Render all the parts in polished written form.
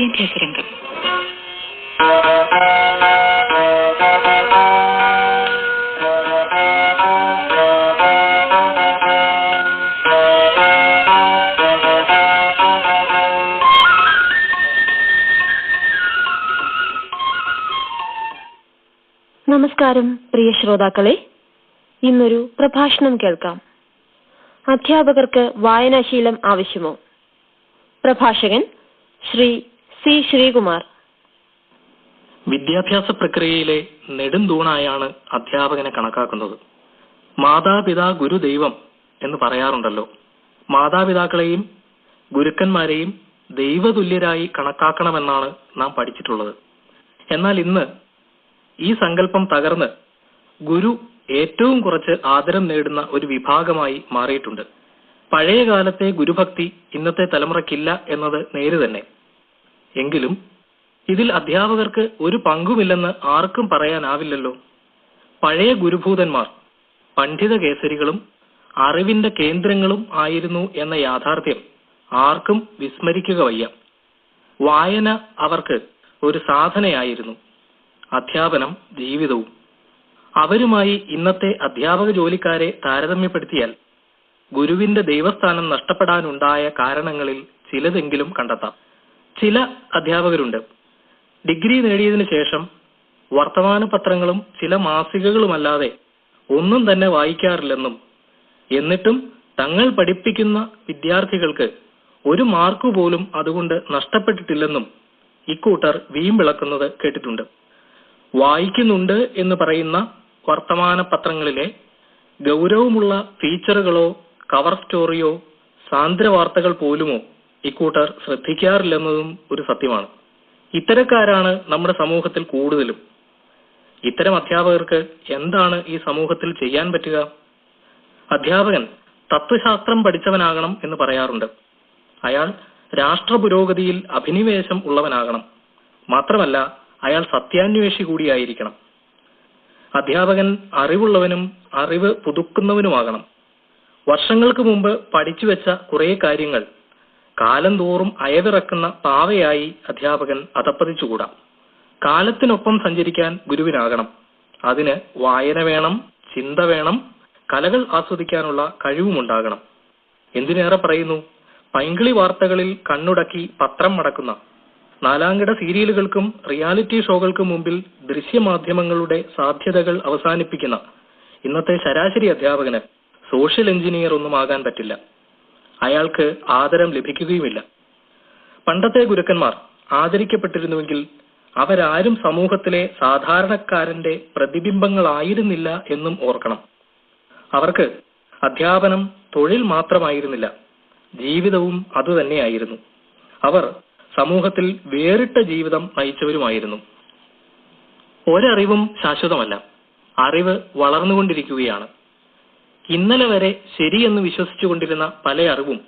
വിദ്യാഭ്യാസരംഗം. നമസ്കാരം പ്രിയ ശ്രോതാക്കളെ, ഇന്നൊരു പ്രഭാഷണം കേൾക്കാം. അധ്യാപകർക്ക് വായനാശീലം ആവശ്യമോ? പ്രഭാഷകൻ ശ്രീ സി ശ്രീകുമാർ. വിദ്യാഭ്യാസ പ്രക്രിയയിലെ നെടുംതൂണായാണ് അധ്യാപകനെ കണക്കാക്കുന്നത്. മാതാപിതാ ഗുരുദൈവം എന്ന് പറയാറുണ്ടല്ലോ. മാതാപിതാക്കളെയും ഗുരുക്കന്മാരെയും ദൈവതുല്യരായി കണക്കാക്കണമെന്നാണ് നാം പഠിച്ചിട്ടുള്ളത്. എന്നാൽ ഇന്ന് ഈ സങ്കല്പം തകർന്ന് ഗുരു ഏറ്റവും കുറച്ച് ആദരം നേടുന്ന ഒരു വിഭാഗമായി മാറിയിട്ടുണ്ട്. പഴയ കാലത്തെ ഗുരുഭക്തി ഇന്നത്തെ തലമുറയ്ക്കില്ല എന്നത് നേര് തന്നെ. എങ്കിലും ഇതിൽ അധ്യാപകർക്ക് ഒരു പങ്കുമില്ലെന്ന് ആർക്കും പറയാനാവില്ലല്ലോ. പഴയ ഗുരുഭൂതന്മാർ പണ്ഡിത കേസരികളും അറിവിന്റെ കേന്ദ്രങ്ങളും ആയിരുന്നു എന്ന യാഥാർത്ഥ്യം ആർക്കും വിസ്മരിക്കുക വയ്യ. വായന അവർക്ക് ഒരു സാധനയായിരുന്നു, അധ്യാപനം ജീവിതവും. അവരുമായി ഇന്നത്തെ അധ്യാപക ജോലിക്കാരെ താരതമ്യപ്പെടുത്തിയാൽ ഗുരുവിന്റെ ദൈവസ്ഥാനം നഷ്ടപ്പെടാനുണ്ടായ കാരണങ്ങളിൽ ചിലതെങ്കിലും കണ്ടെത്താം. ചില അധ്യാപകരുണ്ട് ഡിഗ്രി നേടിയതിനു ശേഷം വർത്തമാന പത്രങ്ങളും ചില മാസികകളുമല്ലാതെ ഒന്നും തന്നെ വായിക്കാറില്ലെന്നും എന്നിട്ടും തങ്ങൾ പഠിപ്പിക്കുന്ന വിദ്യാർത്ഥികൾക്ക് ഒരു മാർക്ക് പോലും അതുകൊണ്ട് നഷ്ടപ്പെട്ടിട്ടില്ലെന്നും ഇക്കൂട്ടർ വീമ്പിളക്കുന്നത് കേട്ടിട്ടുണ്ട്. വായിക്കുന്നുണ്ട് എന്ന് പറയുന്ന വർത്തമാന പത്രങ്ങളിലെ ഗൗരവമുള്ള ഫീച്ചറുകളോ കവർ സ്റ്റോറിയോ സാന്ദ്ര വാർത്തകൾ പോലുമോ ഇക്കൂട്ടർ ശ്രദ്ധിക്കാറില്ലെന്നതും ഒരു സത്യമാണ്. ഇത്തരക്കാരാണ് നമ്മുടെ സമൂഹത്തിൽ കൂടുതലും. ഇത്തരം അധ്യാപകർക്ക് എന്താണ് ഈ സമൂഹത്തിൽ ചെയ്യാൻ പറ്റുക? അധ്യാപകൻ തത്വശാസ്ത്രം പഠിച്ചവനാകണം എന്ന് പറയാറുണ്ട്. അയാൾ രാഷ്ട്ര പുരോഗതിയിൽ അഭിനിവേശം ഉള്ളവനാകണം. മാത്രമല്ല അയാൾ സത്യാന്വേഷി കൂടിയായിരിക്കണം. അധ്യാപകൻ അറിവുള്ളവനും അറിവ് പുതുക്കുന്നവനുമാകണം. വർഷങ്ങൾക്ക് മുമ്പ് പഠിച്ചു വെച്ച കുറെ കാര്യങ്ങൾ കാലം തോറും അയവിറക്കുന്ന പാവയായി അധ്യാപകൻ അധപ്പതിച്ചുകൂടാ. കാലത്തിനൊപ്പം സഞ്ചരിക്കാൻ ഗുരുവിനാകണം. അതിന് വായന വേണം, ചിന്ത വേണം, കലകൾ ആസ്വദിക്കാനുള്ള കഴിവുമുണ്ടാകണം. എന്തിനേറെ പറയുന്നു, പൈങ്കിളി വാർത്തകളിൽ കണ്ണുടക്കി പത്രം മടക്കുന്ന, നാലാംകിട സീരിയലുകൾക്കും റിയാലിറ്റി ഷോകൾക്കും മുമ്പിൽ ദൃശ്യമാധ്യമങ്ങളുടെ സാധ്യതകൾ അവസാനിപ്പിക്കുന്ന ഇന്നത്തെ ശരാശരി അധ്യാപകന് സോഷ്യൽ എഞ്ചിനീയർ ഒന്നും ആകാൻ പറ്റില്ല. അയാൾക്ക് ആദരം ലഭിക്കുകയുമില്ല. പണ്ടത്തെ ഗുരുക്കന്മാർ ആദരിക്കപ്പെട്ടിരുന്നുവെങ്കിൽ അവരാരും സമൂഹത്തിലെ സാധാരണക്കാരന്റെ പ്രതിബിംബങ്ങളായിരുന്നില്ല എന്നും ഓർക്കണം. അവർക്ക് അധ്യാപനം തൊഴിൽ മാത്രമായിരുന്നില്ല, ജീവിതവും അതുതന്നെയായിരുന്നു. അവർ സമൂഹത്തിൽ വേറിട്ട ജീവിതം നയിച്ചവരുമായിരുന്നു. ഒരറിവും ശാശ്വതമല്ല. അറിവ് വളർന്നുകൊണ്ടിരിക്കുകയാണ്. ഇന്നലെ വരെ ശരിയെന്ന് വിശ്വസിച്ചുകൊണ്ടിരുന്ന പല അറിവും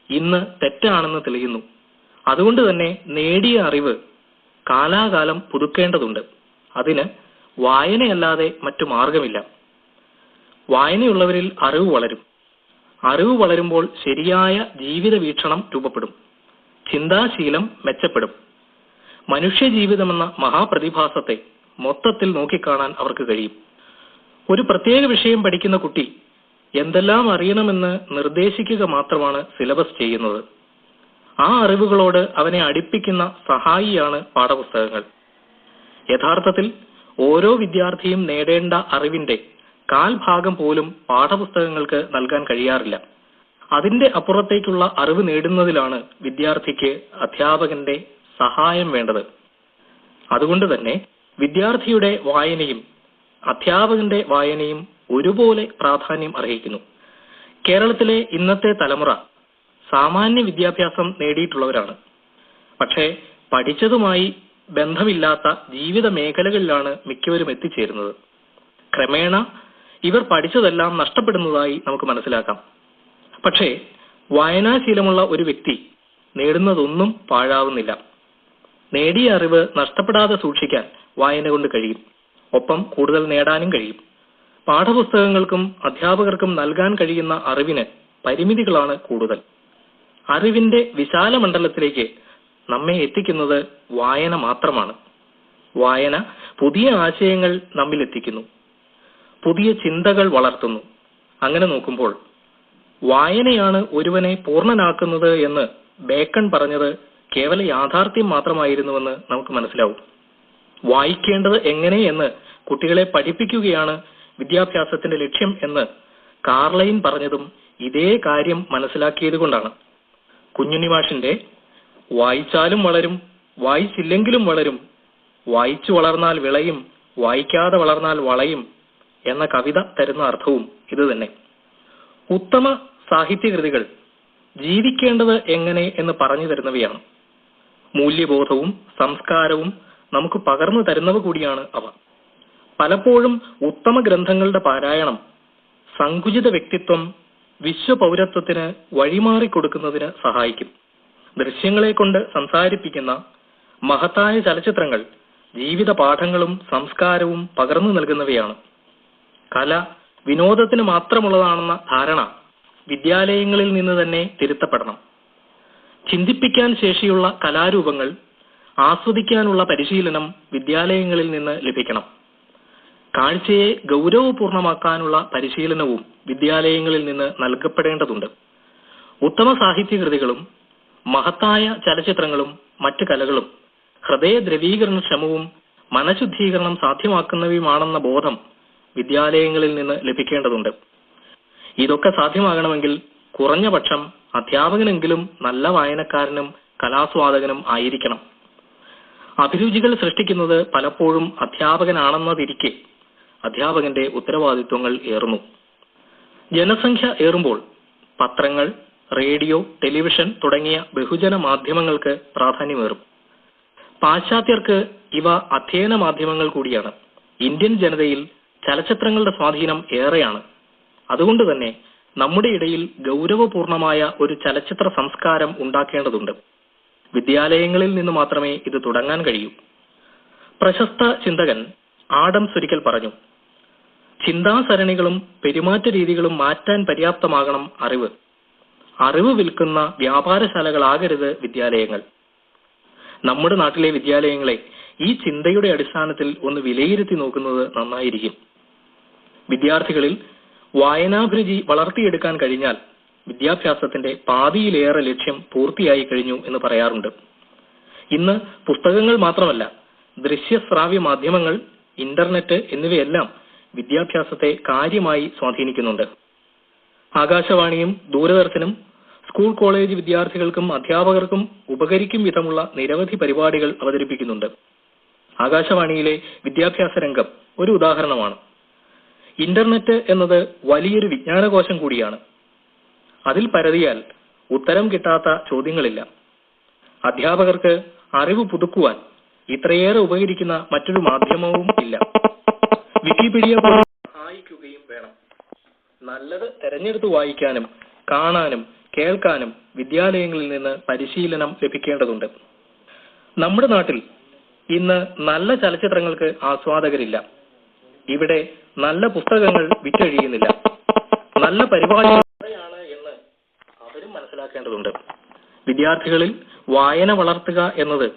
ഇന്ന് തെറ്റാണെന്ന് തെളിയുന്നു. അതുകൊണ്ട് തന്നെ നേടിയ അറിവ് കാലാകാലം പുതുക്കേണ്ടതുണ്ട്. അതിന് വായനയല്ലാതെ മറ്റു മാർഗമില്ല. വായനയുള്ളവരിൽ അറിവ് വളരും. അറിവ് വളരുമ്പോൾ ശരിയായ ജീവിത വീക്ഷണം രൂപപ്പെടും. ചിന്താശീലം മെച്ചപ്പെടും. മനുഷ്യജീവിതമെന്ന മഹാപ്രതിഭാസത്തെ മൊത്തത്തിൽ നോക്കിക്കാണാൻ അവർക്ക് കഴിയും. ഒരു പ്രത്യേക വിഷയം പഠിക്കുന്ന കുട്ടി എന്തെല്ലാം അറിയണമെന്ന് നിർദ്ദേശിക്കുക മാത്രമാണ് സിലബസ് ചെയ്യുന്നത്. ആ അറിവുകളോട് അവനെ അടുപ്പിക്കുന്ന സഹായിയാണ് പാഠപുസ്തകങ്ങൾ. യഥാർത്ഥത്തിൽ ഓരോ വിദ്യാർത്ഥിയും നേടേണ്ട അറിവിന്റെ കാൽഭാഗം പോലും പാഠപുസ്തകങ്ങൾക്ക് നൽകാൻ കഴിയാറില്ല. അതിന്റെ അപ്പുറത്തേക്കുള്ള അറിവ് നേടുന്നതിലാണ് വിദ്യാർത്ഥിക്ക് അധ്യാപകന്റെ സഹായം വേണ്ടത്. അതുകൊണ്ട് തന്നെ വിദ്യാർത്ഥിയുടെ വായനയും അധ്യാപകന്റെ വായനയും ഒരുപോലെ പ്രാധാന്യം അർഹിക്കുന്നു. കേരളത്തിലെ ഇന്നത്തെ തലമുറ സാമാന്യ വിദ്യാഭ്യാസം നേടിയിട്ടുള്ളവരാണ്. പക്ഷേ പഠിച്ചതുമായി ബന്ധമില്ലാത്ത ജീവിത മേഖലകളിലാണ് മിക്കവരും എത്തിച്ചേരുന്നത്. ക്രമേണ ഇവർ പഠിച്ചതെല്ലാം നഷ്ടപ്പെടുന്നതായി നമുക്ക് മനസ്സിലാക്കാം. പക്ഷേ വായനാശീലമുള്ള ഒരു വ്യക്തി നേടുന്നതൊന്നും പാഴാവുന്നില്ല. നേടിയ അറിവ് നഷ്ടപ്പെടാതെ സൂക്ഷിക്കാൻ വായന കൊണ്ട് കഴിയും. ഒപ്പം കൂടുതൽ നേടാനും കഴിയും. പാഠപുസ്തകങ്ങൾക്കും അധ്യാപകർക്കും നൽകാൻ കഴിയുന്ന അറിവിന് പരിമിതികളാണ് കൂടുതൽ. അറിവിന്റെ വിശാല മണ്ഡലത്തിലേക്ക് നമ്മെ എത്തിക്കുന്നത് വായന മാത്രമാണ്. വായന പുതിയ ആശയങ്ങൾ നമ്മിൽ എത്തിക്കുന്നു, പുതിയ ചിന്തകൾ വളർത്തുന്നു. അങ്ങനെ നോക്കുമ്പോൾ വായനയാണ് ഒരുവനെ പൂർണ്ണനാക്കുന്നത് എന്ന് ബേക്കൺ പറഞ്ഞത് കേവല യാഥാർത്ഥ്യം മാത്രമായിരുന്നുവെന്ന് നമുക്ക് മനസ്സിലാവും. വായിക്കേണ്ടത് എങ്ങനെ എന്ന് കുട്ടികളെ പഠിപ്പിക്കുകയാണ് വിദ്യാഭ്യാസത്തിന്റെ ലക്ഷ്യം എന്ന് കാർലൈൻ പറഞ്ഞതും ഇതേ കാര്യം മനസ്സിലാക്കിയത് കൊണ്ടാണ്. കുഞ്ഞുണ്ണി മാഷിന്റെ വായിച്ചാലും വളരും, വായിച്ചില്ലെങ്കിലും വളരും, വായിച്ചു വളർന്നാൽ വിളയും, വായിക്കാതെ വളർന്നാൽ വളയും എന്ന കവിത തരുന്ന അർത്ഥവും ഇത് തന്നെ. ഉത്തമ സാഹിത്യകൃതികൾ ജീവിക്കേണ്ടത് എങ്ങനെ എന്ന് പറഞ്ഞു തരുന്നവയാണ്. മൂല്യബോധവും സംസ്കാരവും നമുക്ക് പകർന്നു തരുന്നവ കൂടിയാണ് അവ. പലപ്പോഴും ഉത്തമ ഗ്രന്ഥങ്ങളുടെ പാരായണം സങ്കുചിത വ്യക്തിത്വം വിശ്വപൗരത്വത്തിന് വഴിമാറിക്കൊടുക്കുന്നതിന് സഹായിക്കും. ദൃശ്യങ്ങളെ കൊണ്ട് സംസാരിപ്പിക്കുന്ന മഹത്തായ ചലച്ചിത്രങ്ങൾ ജീവിത പാഠങ്ങളും സംസ്കാരവും പകർന്നു നൽകുന്നവയാണ്. കല വിനോദത്തിന് മാത്രമുള്ളതാണെന്ന ധാരണ വിദ്യാലയങ്ങളിൽ നിന്ന് തന്നെ തിരുത്തപ്പെടണം. ചിന്തിപ്പിക്കാൻ ശേഷിയുള്ള കലാരൂപങ്ങൾ ആസ്വദിക്കാനുള്ള പരിശീലനം വിദ്യാലയങ്ങളിൽ നിന്ന് ലഭിക്കണം. കാഴ്ചയെ ഗൗരവപൂർണമാക്കാനുള്ള പരിശീലനവും വിദ്യാലയങ്ങളിൽ നിന്ന് നൽകപ്പെടേണ്ടതുണ്ട്. ഉത്തമ സാഹിത്യകൃതികളും മഹത്തായ ചലച്ചിത്രങ്ങളും മറ്റ് കലകളും ഹൃദയ ദ്രവീകരണക്ഷമവും മനഃശുദ്ധീകരണം സാധ്യമാക്കുന്നവയുമാണെന്ന ബോധം വിദ്യാലയങ്ങളിൽ നിന്ന് ലഭിക്കേണ്ടതുണ്ട്. ഇതൊക്കെ സാധ്യമാകണമെങ്കിൽ കുറഞ്ഞ പക്ഷം അധ്യാപകനെങ്കിലും നല്ല വായനക്കാരനും കലാസ്വാദകനും ആയിരിക്കണം. അഭിരുചികൾ സൃഷ്ടിക്കുന്നത് പലപ്പോഴും അധ്യാപകനാണെന്നതിരിക്കെ അധ്യാപകന്റെ ഉത്തരവാദിത്വങ്ങൾ ഏറുന്നു. ജനസംഖ്യ ഏറുമ്പോൾ പത്രങ്ങൾ, റേഡിയോ, ടെലിവിഷൻ തുടങ്ങിയ ബഹുജന മാധ്യമങ്ങൾക്ക് പ്രാധാന്യമേറും. പാശ്ചാത്യർക്ക് ഇവ അധ്യയന മാധ്യമങ്ങൾ കൂടിയാണ്. ഇന്ത്യൻ ജനതയിൽ ചലച്ചിത്രങ്ങളുടെ സ്വാധീനം ഏറെയാണ്. അതുകൊണ്ട് തന്നെ നമ്മുടെ ഇടയിൽ ഗൗരവപൂർണമായ ഒരു ചലച്ചിത്ര സംസ്കാരം ഉണ്ടാക്കേണ്ടതുണ്ട്. വിദ്യാലയങ്ങളിൽ നിന്ന് മാത്രമേ ഇത് തുടങ്ങാൻ കഴിയൂ. പ്രശസ്ത ചിന്തകൻ ആഡംസ് ഒരിക്കൽ പറഞ്ഞു, ചിന്താസരണികളും പെരുമാറ്റ രീതികളും മാറ്റാൻ പര്യാപ്തമാകണം അറിവ്. അറിവ് വിൽക്കുന്ന വ്യാപാരശാലകളാകരുത് വിദ്യാലയങ്ങൾ. നമ്മുടെ നാട്ടിലെ വിദ്യാലയങ്ങളെ ഈ ചിന്തയുടെ അടിസ്ഥാനത്തിൽ ഒന്ന് വിലയിരുത്തി നോക്കുന്നത് നന്നായിരിക്കും. വിദ്യാർത്ഥികളിൽ വായനാഭിരുചി വളർത്തിയെടുക്കാൻ കഴിഞ്ഞാൽ വിദ്യാഭ്യാസത്തിന്റെ പാതിയിലേറെ ലക്ഷ്യം പൂർത്തിയായി കഴിഞ്ഞു എന്ന് പറയാറുണ്ട്. ഇന്ന് പുസ്തകങ്ങൾ മാത്രമല്ല, ദൃശ്യശ്രാവ്യ മാധ്യമങ്ങൾ, ഇന്റർനെറ്റ് എന്നിവയെല്ലാം വിദ്യാഭ്യാസത്തെ കാര്യമായി സ്വാധീനിക്കുന്നുണ്ട്. ആകാശവാണിയും ദൂരദർശനും സ്കൂൾ കോളേജ് വിദ്യാർത്ഥികൾക്കും അധ്യാപകർക്കും ഉപകരിക്കും വിധമുള്ള നിരവധി പരിപാടികൾ അവതരിപ്പിക്കുന്നുണ്ട്. ആകാശവാണിയിലെ വിദ്യാഭ്യാസ രംഗം ഒരു ഉദാഹരണമാണ്. ഇന്റർനെറ്റ് എന്നത് വലിയൊരു വിജ്ഞാനകോശം കൂടിയാണ്. അതിൽ പരതിയാൽ ഉത്തരം കിട്ടാത്ത ചോദ്യങ്ങളില്ല. അധ്യാപകർക്ക് അറിവ് പുതുക്കുവാൻ ഇത്രയേറെ ഉപകരിക്കുന്ന മറ്റൊരു മാധ്യമവും ഇല്ല. വിക്കിപീഡിയ സഹായിക്കുകയും വേണം. നല്ലത് തെരഞ്ഞെടുത്ത് വായിക്കാനും കാണാനും കേൾക്കാനും വിദ്യാലയങ്ങളിൽ നിന്ന് പരിശീലനം ലഭിക്കേണ്ടതുണ്ട്. നമ്മുടെ നാട്ടിൽ ഇന്ന് നല്ല ചലച്ചിത്രങ്ങൾക്ക് ആസ്വാദകരില്ല. ഇവിടെ നല്ല പുസ്തകങ്ങൾ വിറ്റഴിയുന്നില്ല. നല്ല പരിപാടിയാണ് എന്ന് അവരും മനസ്സിലാക്കേണ്ടതുണ്ട്. വിദ്യാർത്ഥികളിൽ വായന വളർത്തുക എന്നത്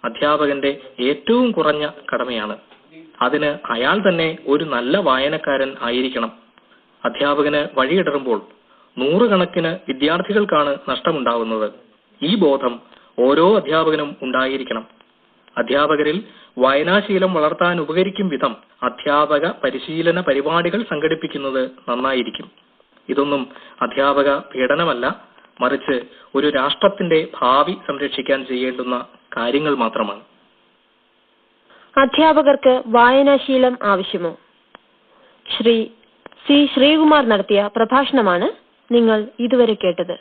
അധ്യാപകന്റെ ഏറ്റവും കുറഞ്ഞ കടമയാണ്. അതിന് അയാൾ തന്നെ ഒരു നല്ല വായനക്കാരൻ ആയിരിക്കണം. അധ്യാപകന് വഴിയിടറുമ്പോൾ നൂറുകണക്കിന് വിദ്യാർത്ഥികൾക്കാണ് നഷ്ടമുണ്ടാവുന്നത്. ഈ ബോധം ഓരോ അധ്യാപകനും ഉണ്ടായിരിക്കണം. അധ്യാപകരിൽ വായനാശീലം വളർത്താൻ ഉപകരിക്കും വിധം അധ്യാപക പരിശീലന പരിപാടികൾ സംഘടിപ്പിക്കുന്നത് നന്നായിരിക്കും. ഇതൊന്നും അധ്യാപക പീഡനമല്ല, മറിച്ച് ഒരു രാഷ്ട്രത്തിന്റെ ഭാവി സംരക്ഷിക്കാൻ ചെയ്യേണ്ടുന്ന കാര്യങ്ങൾ മാത്രമാണ്. അധ്യാപകർക്ക് വായനാശീലം ആവശ്യമോ? ശ്രീ സി ശ്രീകുമാർ നടത്തിയ പ്രഭാഷണമാണ് നിങ്ങൾ ഇതുവരെ കേട്ടത്.